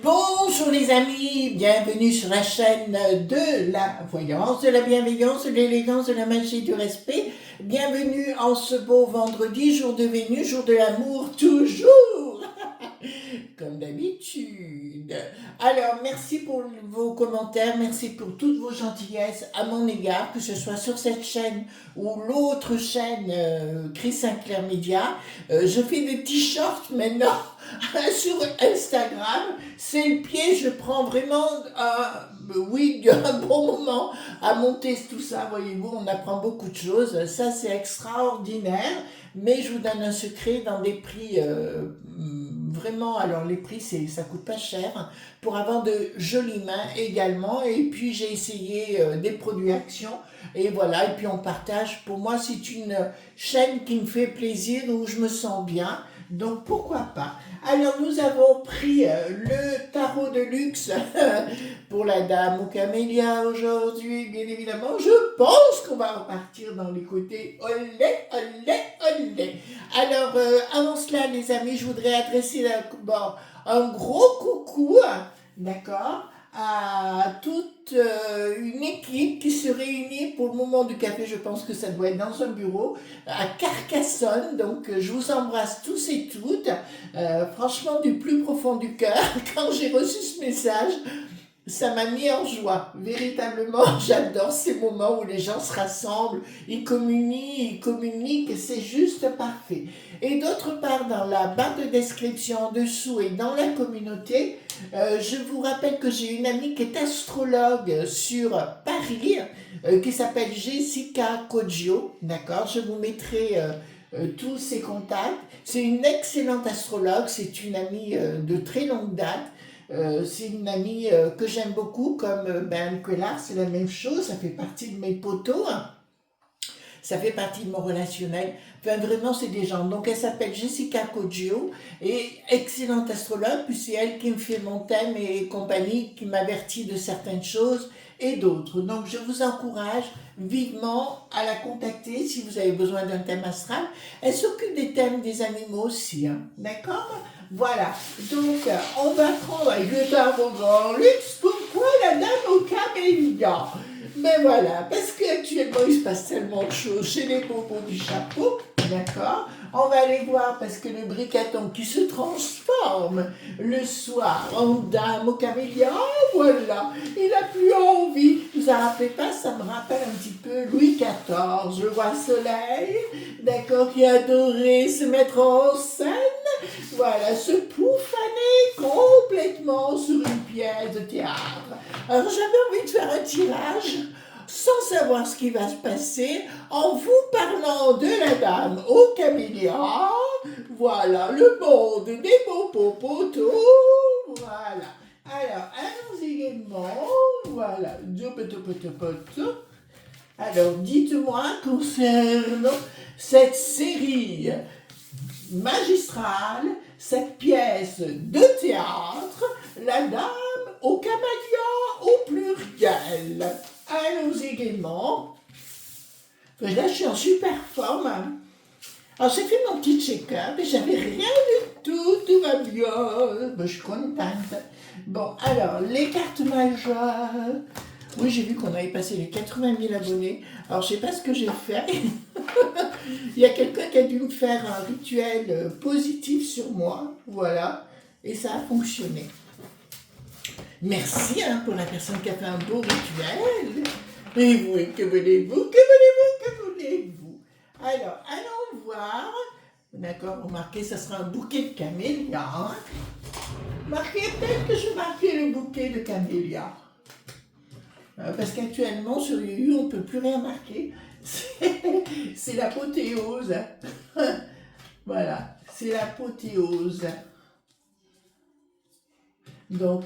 Bonjour les amis, bienvenue sur la chaîne de la voyance, de la bienveillance, de l'élégance, de la magie, du respect. Bienvenue en ce beau vendredi, jour de Vénus, jour de l'amour, toujours comme d'habitude. Alors, merci pour vos commentaires, merci pour toutes vos gentillesses à mon égard, que ce soit sur cette chaîne ou l'autre chaîne Chris Sinclair Media. Je fais des t-shirts maintenant sur Instagram. C'est le pied, je prends vraiment un bon moment à monter tout ça, voyez-vous, on apprend beaucoup de choses, ça c'est extraordinaire, mais je vous donne un secret dans des prix vraiment, alors les prix ça coûte pas cher, pour avoir de jolies mains également, et puis j'ai essayé des produits Action, et voilà, et puis on partage. Pour moi c'est une chaîne qui me fait plaisir, où je me sens bien, donc pourquoi pas. Alors nous avons pris le tarot de luxe pour la dame aux camélias aujourd'hui, bien évidemment. Je pense qu'on va repartir dans les côtés olé, olé, olé. Alors avant cela les amis, je voudrais adresser un gros coucou, d'accord, à toute une équipe qui se réunit pour le moment du café. Je pense que ça doit être dans un bureau à Carcassonne, donc je vous embrasse tous et toutes, franchement du plus profond du cœur. Quand j'ai reçu ce message, ça m'a mis en joie, véritablement. J'adore ces moments où les gens se rassemblent, ils communiquent, c'est juste parfait. Et d'autre part, dans la barre de description en dessous et dans la communauté, je vous rappelle que j'ai une amie qui est astrologue sur Paris, qui s'appelle Jessica Coggio, d'accord. Je vous mettrai tous ses contacts. C'est une excellente astrologue, c'est une amie de très longue date. C'est une amie que j'aime beaucoup, comme Ben Quellar, c'est la même chose, ça fait partie de mes poteaux, hein. Ça fait partie de mon relationnel. Enfin, vraiment, c'est des gens. Donc, elle s'appelle Jessica Coggio, et excellente astrologue, puis c'est elle qui me fait mon thème et compagnie, qui m'avertit de certaines choses et d'autres. Donc, je vous encourage vivement à la contacter si vous avez besoin d'un thème astral. Elle s'occupe des thèmes des animaux aussi, hein. D'accord? Voilà. Donc, on va prendre avec le tarot grand luxe. Pourquoi la dame au camélia? Mais voilà, parce qu'actuellement il se passe tellement de choses chez les bobos du chapeau, d'accord. On va aller voir, parce que le bricaton qui se transforme le soir en dame au camélia, voilà, il n'a plus envie. Vous en rappelez pas, ça me rappelle un petit peu Louis XIV, le roi Soleil, d'accord, qui adorait se mettre en scène, voilà, se poufaner complètement sur une pièce de théâtre. Alors j'avais envie de faire un tirage sans savoir ce qui va se passer, en vous parlant de la dame au camélia. Voilà, le monde des beaux popotos. Voilà. Alors, allons-y gaiement. Voilà. Alors, dites-moi concernant cette série magistrale, cette pièce de théâtre, la dame au camélia au pluriel. Allons-y gaiement. Là, je suis en super forme, hein. Alors, j'ai fait mon petit check-up et j'avais rien du tout, tout va bien. Je suis contente. Bon, alors, les cartes majeures. Oui, j'ai vu qu'on avait passé les 80 000 abonnés. Alors, je sais pas ce que j'ai fait. Il y a quelqu'un qui a dû me faire un rituel positif sur moi. Voilà. Et ça a fonctionné. Merci pour la personne qui a fait un beau rituel. Et vous, que voulez-vous? Que voulez-vous? Que voulez-vous? Alors, allons voir. D'accord, remarquez, ça sera un bouquet de camélias, hein. Marquez, peut-être que je vais marquer le bouquet de camélias. Parce qu'actuellement, sur UU, on ne peut plus rien marquer. C'est l'apothéose. Voilà, c'est l'apothéose. Donc,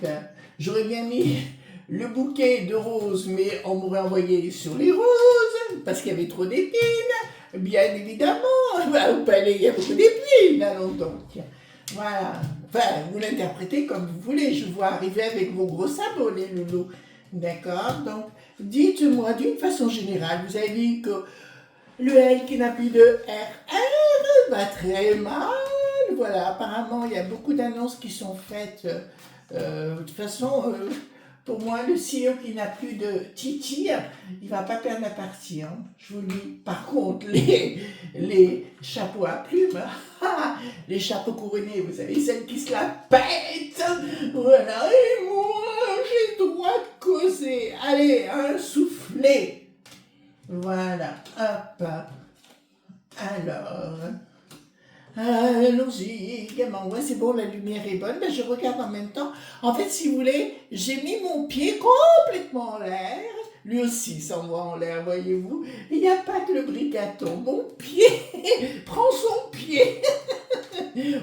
j'aurais bien mis le bouquet de roses, mais on m'aurait envoyé sur les roses, parce qu'il y avait trop d'épines, bien évidemment. Au palais, il y a beaucoup d'épines, allons donc. Voilà. Enfin, vous l'interprétez comme vous voulez. Je vois arriver avec vos gros sabots, les loulous. D'accord? Donc, dites-moi d'une façon générale, vous avez dit que le L qui n'a plus de RR va très mal. voilà, apparemment, il y a beaucoup d'annonces qui sont faites. De toute façon, pour moi, le CEO qui n'a plus de titi, il va pas perdre la partie, hein, je vous le dis. Par contre, les chapeaux à plumes, les chapeaux couronnés, vous savez, celles qui se la pètent, voilà, et moi, j'ai le droit de causer. Allez, un soufflé. Voilà, hop. Alors, allons-y, gamin. Ouais, c'est bon, la lumière est bonne. Ben, je regarde en même temps. En fait, si vous voulez, j'ai mis mon pied complètement en l'air. Lui aussi s'envoie en l'air, voyez-vous. Il n'y a pas que le bricaton. Mon pied prend son pied.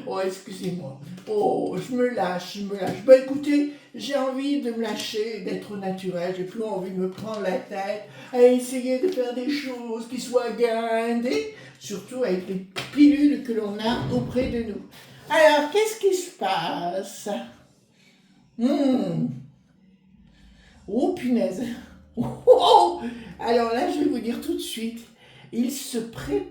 Oh, excusez-moi. Oh, je me lâche. Ben, écoutez, j'ai envie de me lâcher, d'être naturel. J'ai plus envie de me prendre la tête à essayer de faire des choses qui soient guindées, surtout avec les pilules que l'on a auprès de nous. Alors, qu'est-ce qui se passe? Oh, punaise. Oh, alors là, je vais vous dire tout de suite, il se prépare.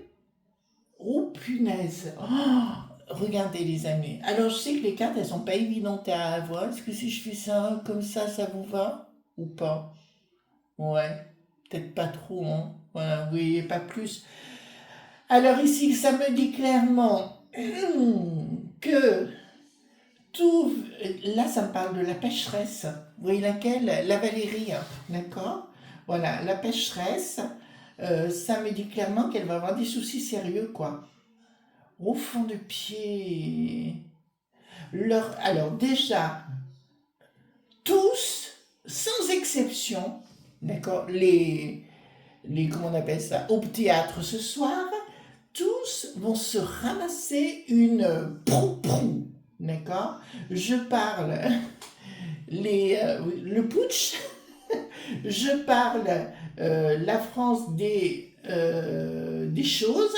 Oh, punaise. Oh, regardez, les amis. Alors, je sais que les cartes, elles sont pas évidentes à avoir. Est-ce que si je fais ça comme ça vous va? Ou pas? Ouais, peut-être pas trop, hein. Voilà, vous voyez, pas plus. Alors ici, ça me dit clairement que tout... Là, ça me parle de la pécheresse. Vous voyez laquelle? La Valérie, hein, d'accord? Voilà, la pécheresse, ça me dit clairement qu'elle va avoir des soucis sérieux, quoi. Au fond de pied. Alors déjà, tous, sans exception, d'accord, comment on appelle ça, au théâtre ce soir, tous vont se ramasser une prou-prou, d'accord? Je parle le putsch, je parle la France des choses,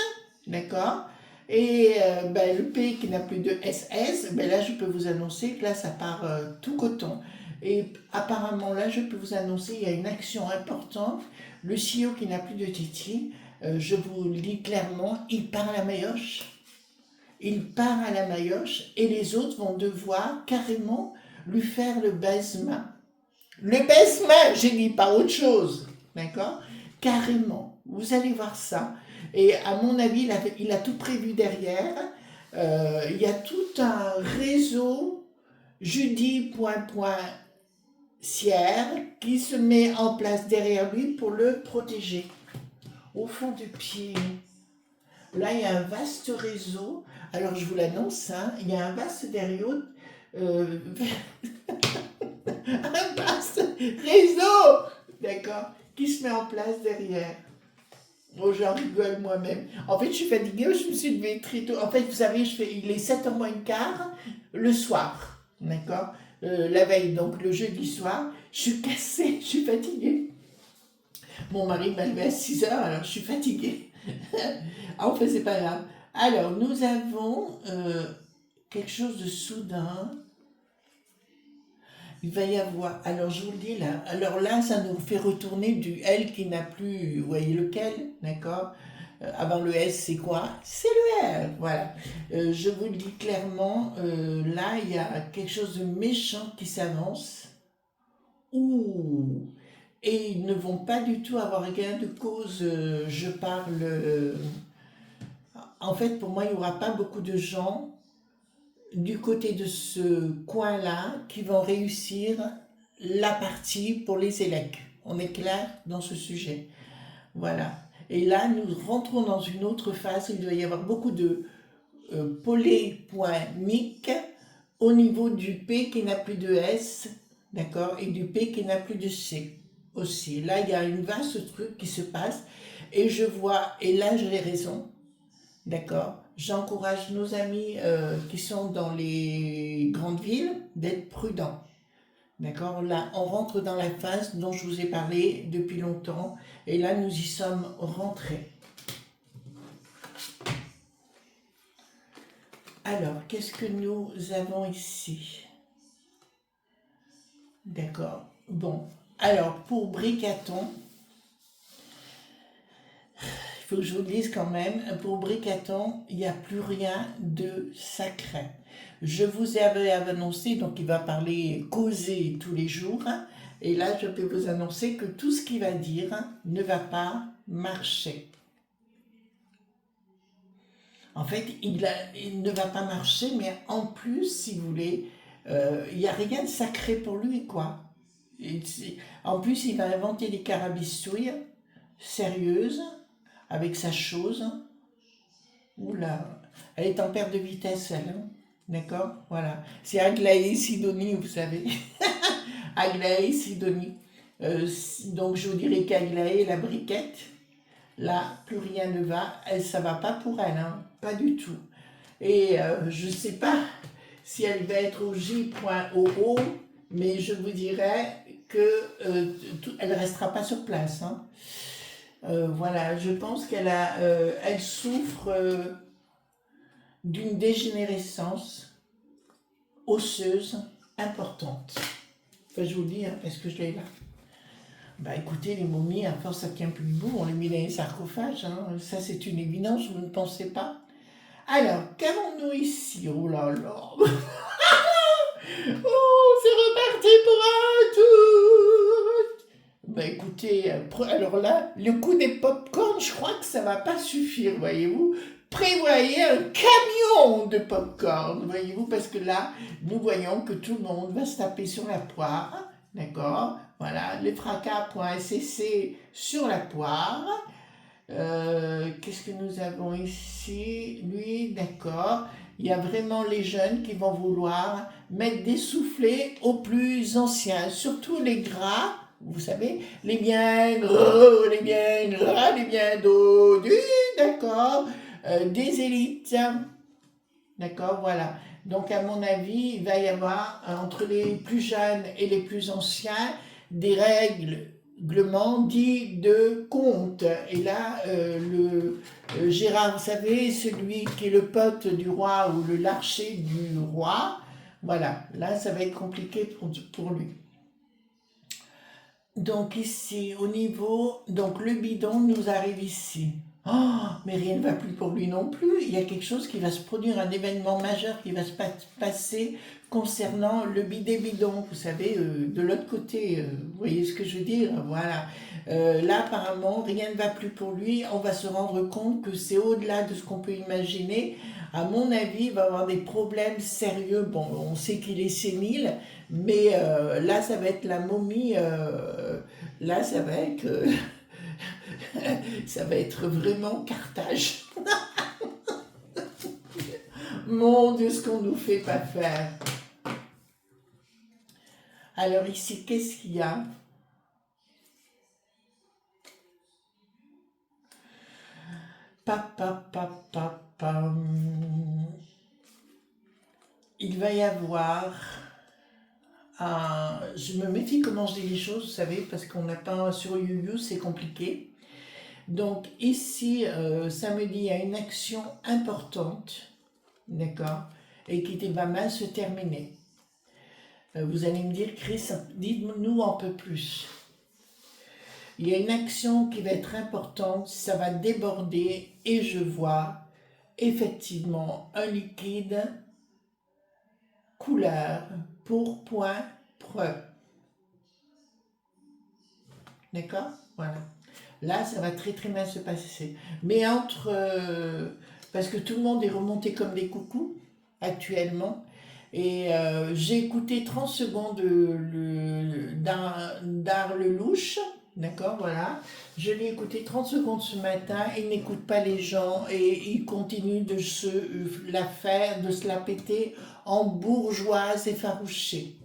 d'accord? Et ben, le pays qui n'a plus de SS, ben là je peux vous annoncer que là ça part tout coton. Et apparemment là je peux vous annoncer il y a une action importante. Le CEO qui n'a plus de Titi, je vous le dis clairement, il part à la maillotche. Il part à la maillotche et les autres vont devoir carrément lui faire le baise-main. Le baise-main, j'ai dit pas autre chose, d'accord? Carrément, vous allez voir ça. Et à mon avis, il a tout prévu derrière. Il y a tout un réseau Judy.Sierre qui se met en place derrière lui pour le protéger. Au fond du pied. Là, il y a un vaste réseau. Alors, je vous l'annonce, hein, il y a un vaste réseau. Un vaste réseau, d'accord, qui se met en place derrière. Oh, j'en rigole moi-même. En fait, je suis fatiguée, je me suis levée très tôt. En fait, vous savez, il est 7h moins le quart le soir, d'accord, la veille, donc le jeudi soir. Je suis cassée, je suis fatiguée. Mon mari m'a levé à 6h, alors je suis fatiguée. Enfin, c'est pas grave. Alors, nous avons quelque chose de soudain. Il va y avoir, alors je vous le dis là, alors là, ça nous fait retourner du L qui n'a plus, vous voyez lequel, d'accord? Avant le S, c'est quoi? C'est le R, voilà. Je vous le dis clairement, là, il y a quelque chose de méchant qui s'avance. Ouh! Et ils ne vont pas du tout avoir gain de cause, je parle... en fait, pour moi, il n'y aura pas beaucoup de gens du côté de ce coin-là qui vont réussir la partie pour les élèves. On est clair dans ce sujet. Voilà. Et là, nous rentrons dans une autre phase. Il doit y avoir beaucoup de polé.mic au niveau du P qui n'a plus de S, d'accord, et du P qui n'a plus de C aussi. Là, il y a une vaste truc qui se passe et je vois, et là, j'ai raison, d'accord. J'encourage nos amis qui sont dans les grandes villes d'être prudents. D'accord? Là, on rentre dans la phase dont je vous ai parlé depuis longtemps. Et là, nous y sommes rentrés. Alors, qu'est-ce que nous avons ici? D'accord. Bon. Alors, pour Bricaton, il faut que je vous le dise quand même, pour Bricaton, il n'y a plus rien de sacré. Je vous avais annoncé, donc il va parler, causer tous les jours, hein, et là je peux vous annoncer que tout ce qu'il va dire ne va pas marcher. En fait, il ne va pas marcher, mais en plus, si vous voulez, il n'y a rien de sacré pour lui, quoi. En plus, il va inventer des carabistouilles sérieuses, avec sa chose. Oula, elle est en perte de vitesse, elle. Hein. D'accord. Voilà. C'est Aglaé Sidonie, vous savez. Aglaé Sidonie. Donc, je vous dirais qu'Aglaé, la briquette, là, plus rien ne va. Ça va pas pour elle, hein. Pas du tout. Et je ne sais pas si elle va être au J.OO, mais je vous dirais que elle ne restera pas sur place. Hein. Voilà, je pense elle souffre d'une dégénérescence osseuse importante. Enfin, je vous le dis, hein, parce que je l'ai là. Bah écoutez, les momies, à force, ça tient plus debout, on les met dans les sarcophages. Hein. Ça, c'est une évidence, vous ne pensez pas? Alors, qu'avons-nous ici? Oh là là. Oh, c'est reparti pour un tour. Bah écoutez, alors là, le coup des pop-corn, je crois que ça va pas suffire, voyez-vous. Prévoyez un camion de pop-corn, voyez-vous, parce que là, nous voyons que tout le monde va se taper sur la poire, d'accord? Voilà, les fracas.scc sur la poire. Qu'est-ce que nous avons ici? Lui, d'accord. Il y a vraiment les jeunes qui vont vouloir mettre des soufflets aux plus anciens, surtout les gras, vous savez, les bien gros, les bien gras, les bien dodus, d'accord, des élites, d'accord, voilà. Donc, à mon avis, il va y avoir, entre les plus jeunes et les plus anciens, des règlements dits de compte. Et là, Gérard, vous savez, celui qui est le pote du roi ou le l'archer du roi, voilà, là, ça va être compliqué pour lui. Donc ici, au niveau, donc le bidon nous arrive ici. Oh, mais rien ne va plus pour lui non plus. Il y a quelque chose qui va se produire, un événement majeur qui va se passer concernant le bidet-bidon. Vous savez, de l'autre côté, vous voyez ce que je veux dire? Voilà. Là, apparemment, rien ne va plus pour lui. On va se rendre compte que c'est au-delà de ce qu'on peut imaginer. À mon avis, il va avoir des problèmes sérieux. Bon, on sait qu'il est sénile, mais là, ça va être la momie. Là, ça va être... ça va être vraiment Carthage. Mon Dieu, ce qu'on nous fait pas faire. Alors ici, qu'est-ce qu'il y a? Il va y avoir... je me méfie comment je dis les choses, vous savez, parce qu'on n'a pas sur YouYou, c'est compliqué. Donc ici, samedi, il y a une action importante, d'accord, et qui va mal se terminer. Vous allez me dire, Chris, dites-nous un peu plus. Il y a une action qui va être importante, ça va déborder, et je vois effectivement un liquide couleur pourpre. D'accord? Voilà. Là, ça va très très mal se passer. Mais parce que tout le monde est remonté comme des coucous, actuellement. Et j'ai écouté 30 secondes d'Art Lelouch, d'accord, voilà. Je l'ai écouté 30 secondes ce matin, il n'écoute pas les gens et il continue de se la péter en bourgeoise effarouchée.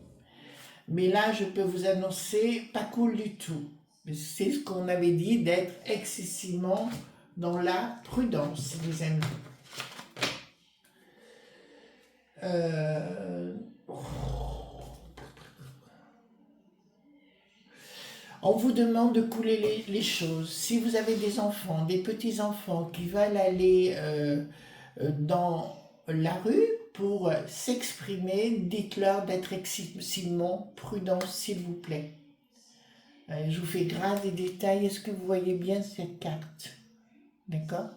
Mais là, je peux vous annoncer, pas cool du tout. C'est ce qu'on avait dit, d'être excessivement dans la prudence, les amis. On vous demande de couler les choses. Si vous avez des enfants, des petits-enfants qui veulent aller dans la rue pour s'exprimer, dites-leur d'être excessivement prudents, s'il vous plaît. Je vous fais grâce des détails. Est-ce que vous voyez bien cette carte? d'accord?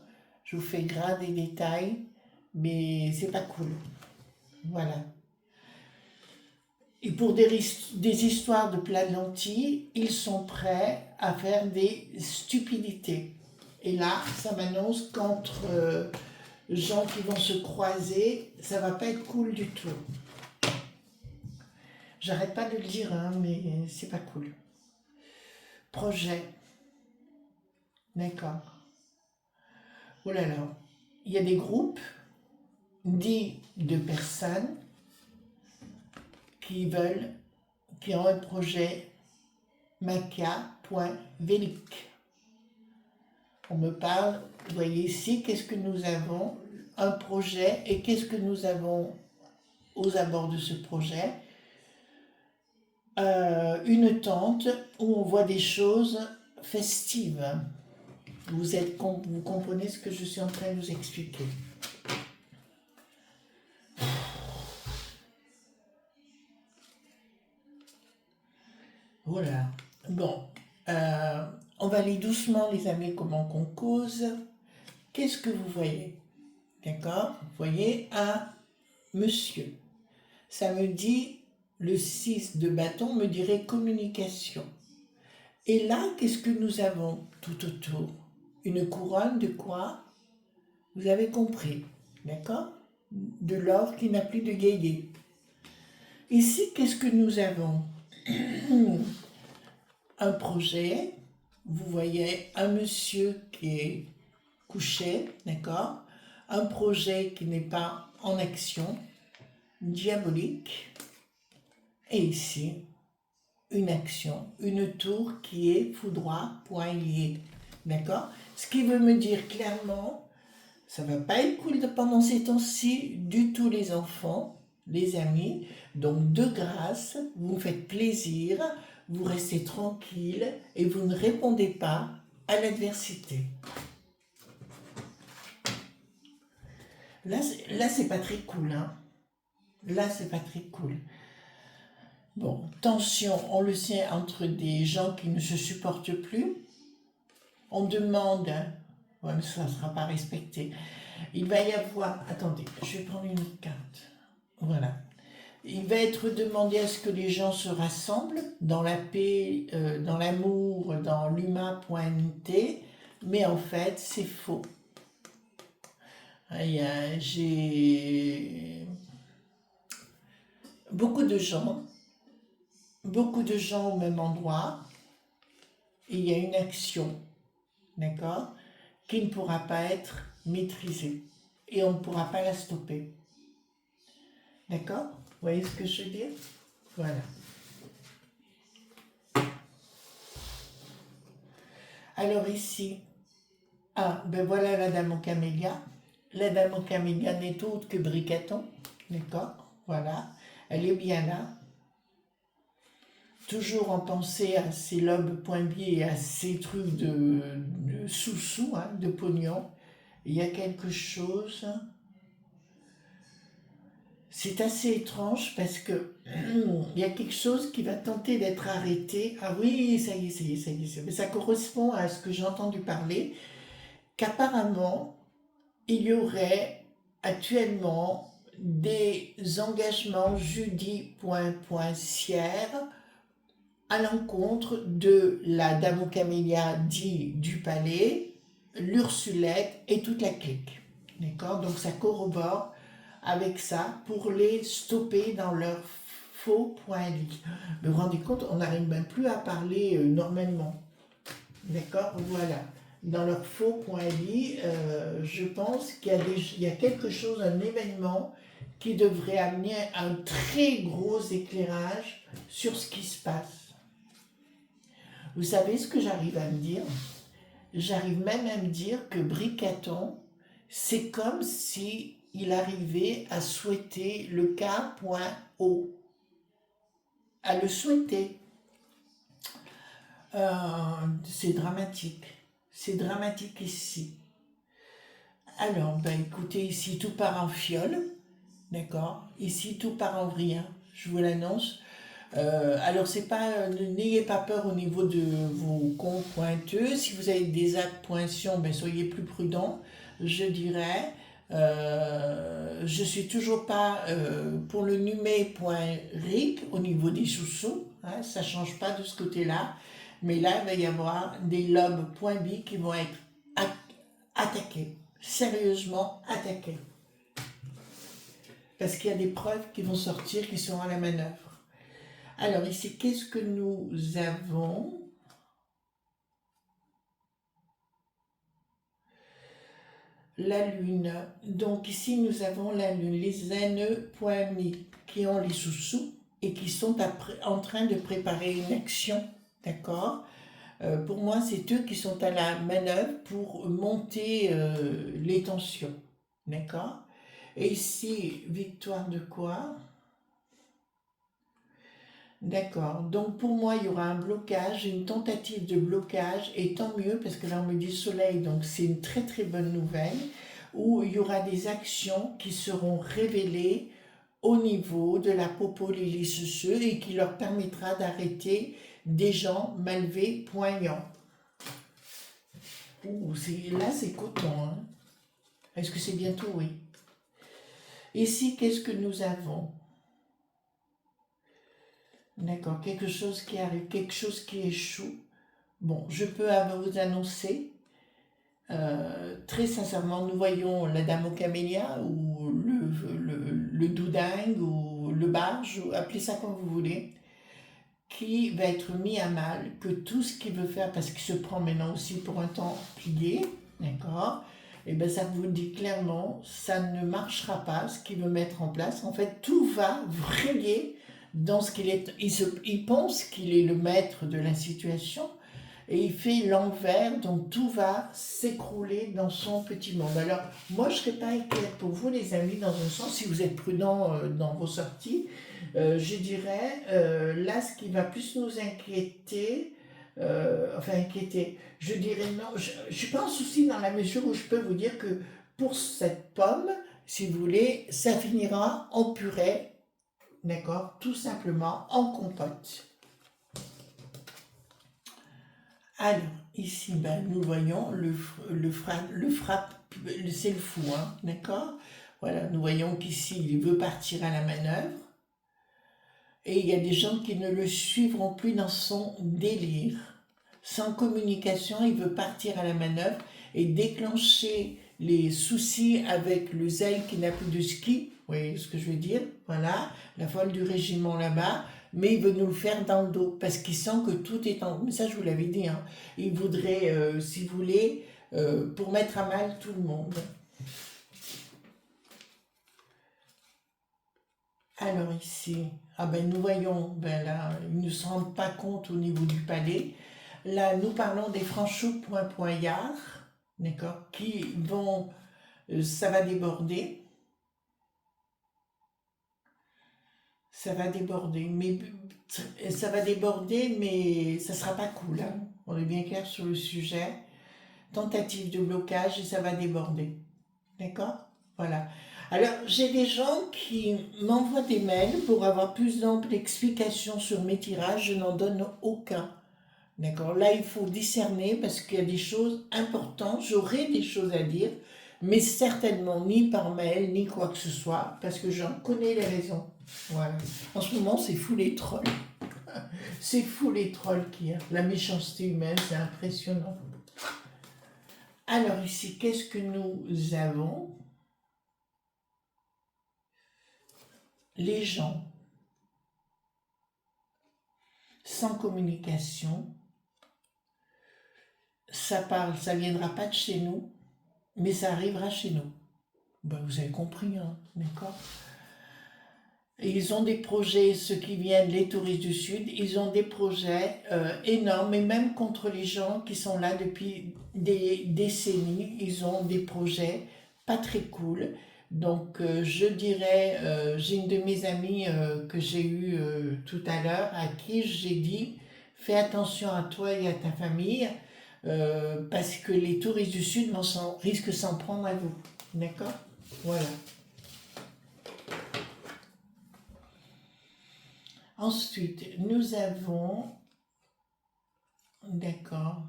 Je vous fais gras des détails, mais c'est pas cool. Voilà. Et pour des histoires de plat de lentilles, ils sont prêts à faire des stupidités. Et là, ça m'annonce qu'entre gens qui vont se croiser, ça va pas être cool du tout. J'arrête pas de le dire, hein, mais c'est pas cool. Projet, d'accord. Oh là là, il y a des groupes dits de personnes qui ont un projet maca.velic. On me parle, vous voyez ici, qu'est-ce que nous avons? Un projet, et qu'est-ce que nous avons aux abords de ce projet? Une tente où on voit des choses festives. Vous comprenez ce que je suis en train de vous expliquer. Voilà. Bon, on va aller doucement, les amis, comment qu'on cause. Qu'est-ce que vous voyez? D'accord? Vous voyez un monsieur. Ça me dit, le 6 de bâton me dirait communication. Et là, qu'est-ce que nous avons tout autour? Une couronne de quoi? Vous avez compris, d'accord? De l'or qui n'a plus de guédé. Ici, qu'est-ce que nous avons? Un projet. Vous voyez un monsieur qui est couché, d'accord? Un projet qui n'est pas en action, diabolique. Et ici, une action, une tour qui est foudroie, point lié. D'accord? Ce qui veut me dire clairement, ça ne va pas être cool pendant ces temps-ci du tout, les enfants, les amis. Donc, de grâce, vous me faites plaisir, vous restez tranquille et vous ne répondez pas à l'adversité. Là, c'est pas très cool, hein. Là, c'est pas très cool. Bon, tension, on le sait, entre des gens qui ne se supportent plus. On demande, ouais, mais ça ne sera pas respecté. Il va y avoir, attendez, je vais prendre une autre carte. Voilà. Il va être demandé à ce que les gens se rassemblent dans la paix, dans l'amour, dans l'humain.nt, mais en fait, c'est faux. J'ai beaucoup de gens au même endroit, et il y a une action, d'accord, qui ne pourra pas être maîtrisée, et on ne pourra pas la stopper. D'accord? Vous voyez ce que je veux dire? Voilà. Alors ici, ben voilà la dame aux camélias. La dame aux camélias n'est autre que Bricaton, d'accord? Voilà, elle est bien là. Toujours en pensée à ses lobes points-biais et à ses trucs de sous-sous, hein, de pognon. Il y a quelque chose. C'est assez étrange parce que il y a quelque chose qui va tenter d'être arrêté. Ah oui, ça y est, ça y est, ça y est. Mais ça correspond à ce que j'ai entendu parler, qu'apparemment, il y aurait actuellement des engagements judi.sière à l'encontre de la dame aux camélias dit du palais, l'Ursulette et toute la clique. D'accord? Donc ça corrobore avec ça pour les stopper dans leur faux point lit. Mais vous vous rendez compte, on n'arrive même plus à parler normalement. D'accord? Voilà. Dans leur faux point lit, je pense qu'il y a quelque chose, un événement qui devrait amener un très gros éclairage sur ce qui se passe. Vous savez ce que j'arrive à me dire? J'arrive même à me dire que Bricaton, c'est comme si il arrivait à souhaiter le K.O. À le souhaiter. C'est dramatique. C'est dramatique ici. Alors, ben écoutez, ici tout part en fiole. D'accord? Ici tout part en vrille, je vous l'annonce. Alors, c'est pas, n'ayez pas peur au niveau de vos cons pointeux. Si vous avez des appointions, ben, soyez plus prudents, je dirais. Je suis toujours pas pour le numé.ric au niveau des sous-sous, hein, ça change pas de ce côté-là. Mais là, il va y avoir des lobes.b qui vont être attaqués, sérieusement attaqués. Parce qu'il y a des preuves qui vont sortir qui sont à la manœuvre. Alors ici, qu'est-ce que nous avons? La Lune. Donc ici, nous avons la Lune, les NE.mi qui ont les sous-sous et qui sont en train de préparer une action, d'accord? Pour moi, c'est eux qui sont à la manœuvre pour monter les tensions, d'accord? Et ici, victoire de quoi? D'accord. Donc pour moi, il y aura un blocage, une tentative de blocage, et tant mieux, parce que là, on me dit soleil, donc c'est une très très bonne nouvelle, où il y aura des actions qui seront révélées au niveau de la popo lilisseux et qui leur permettra d'arrêter des gens malvés, poignants. Ouh, là, c'est coton, hein. Est-ce que c'est bientôt? Oui. Ici, qu'est-ce que nous avons? D'accord, quelque chose qui arrive, quelque chose qui échoue. Bon, je peux vous annoncer, très sincèrement, nous voyons la dame aux camélias, ou le doudingue, ou le barge, ou appelez ça comme vous voulez, qui va être mis à mal, que tout ce qu'il veut faire, parce qu'il se prend maintenant aussi pour un temps plié, d'accord? Et bien ça vous dit clairement, ça ne marchera pas, ce qu'il veut mettre en place. En fait, tout va vriller dans ce qu'il est. Il pense qu'il est le maître de la situation, et il fait l'envers, donc tout va s'écrouler dans son petit monde. Alors, moi, je ne serais pas inquiète pour vous, les amis, dans un sens, si vous êtes prudents dans vos sorties. Je dirais, là, ce qui va plus nous inquiéter, inquiéter, je dirais non, je suis pas en souci dans la mesure où je peux vous dire que pour cette pomme, si vous voulez, ça finira en purée, d'accord, tout simplement en compote. Alors, ici, ben, nous voyons c'est le fou, hein, d'accord? Voilà, nous voyons qu'ici, il veut partir à la manœuvre. Et il y a des gens qui ne le suivront plus dans son délire. Sans communication, il veut partir à la manœuvre et déclencher les soucis avec le zèle qui n'a plus de ski. Vous voyez ce que je veux dire? Voilà, la folle du régiment là-bas. Mais il veut nous le faire dans le dos parce qu'il sent que tout est en... Mais ça, je vous l'avais dit. Hein. Il voudrait, si vous voulez, pour mettre à mal tout le monde. Alors ici, ah ben nous voyons, ben là, ils ne se rendent pas compte au niveau du palais. Là, nous parlons des franchouts points-poignards, d'accord, qui vont, ça va déborder. Ça va déborder, mais ça va déborder, mais ça sera pas cool, hein. On est bien clair sur le sujet. Tentative de blocage et ça va déborder. D'accord? Voilà. Alors, j'ai des gens qui m'envoient des mails pour avoir plus d'explications sur mes tirages. Je n'en donne aucun. D'accord? Là, il faut discerner parce qu'il y a des choses importantes. J'aurai des choses à dire, mais certainement ni par mail, ni quoi que ce soit, parce que j'en connais les raisons. Voilà. En ce moment, c'est fou les trolls. C'est fou les trolls qu'il y a. La méchanceté humaine, c'est impressionnant. Alors ici, qu'est-ce que nous avons? Les gens sans communication, ça parle, ça viendra pas de chez nous, mais ça arrivera chez nous. Ben, vous avez compris, hein, d'accord? Et ils ont des projets, ceux qui viennent, les touristes du Sud, ils ont des projets énormes, et même contre les gens qui sont là depuis des décennies, ils ont des projets pas très cool. Donc je dirais, j'ai une de mes amies que j'ai eue tout à l'heure, à qui j'ai dit, fais attention à toi et à ta famille, parce que les touristes du Sud risquent de s'en prendre à vous. D'accord? Voilà. Ensuite, nous avons, d'accord,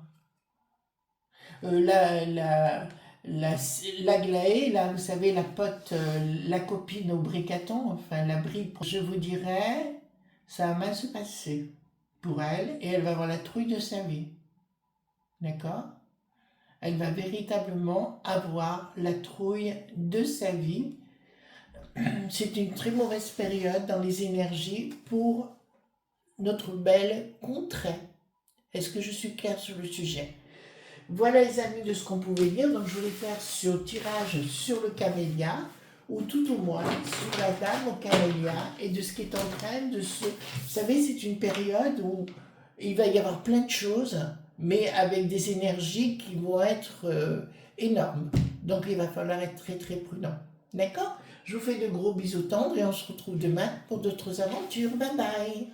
l'Aglaé, là, vous savez, la pote, la copine au bricaton, enfin, la brique, je vous dirais, ça va mal se passer pour elle et elle va avoir la trouille de sa vie. D'accord? Elle va véritablement avoir la trouille de sa vie. C'est une très mauvaise période dans les énergies pour notre belle contrée. Est-ce que je suis claire sur le sujet? Voilà les amis de ce qu'on pouvait dire. Donc je voulais faire ce tirage sur le camélia, ou tout au moins sur la dame au camélia, et de ce qui est en train de se... Vous savez, c'est une période où il va y avoir plein de choses, mais avec des énergies qui vont être énormes. Donc il va falloir être très très prudent. D'accord? Je vous fais de gros bisous tendres et on se retrouve demain pour d'autres aventures. Bye bye!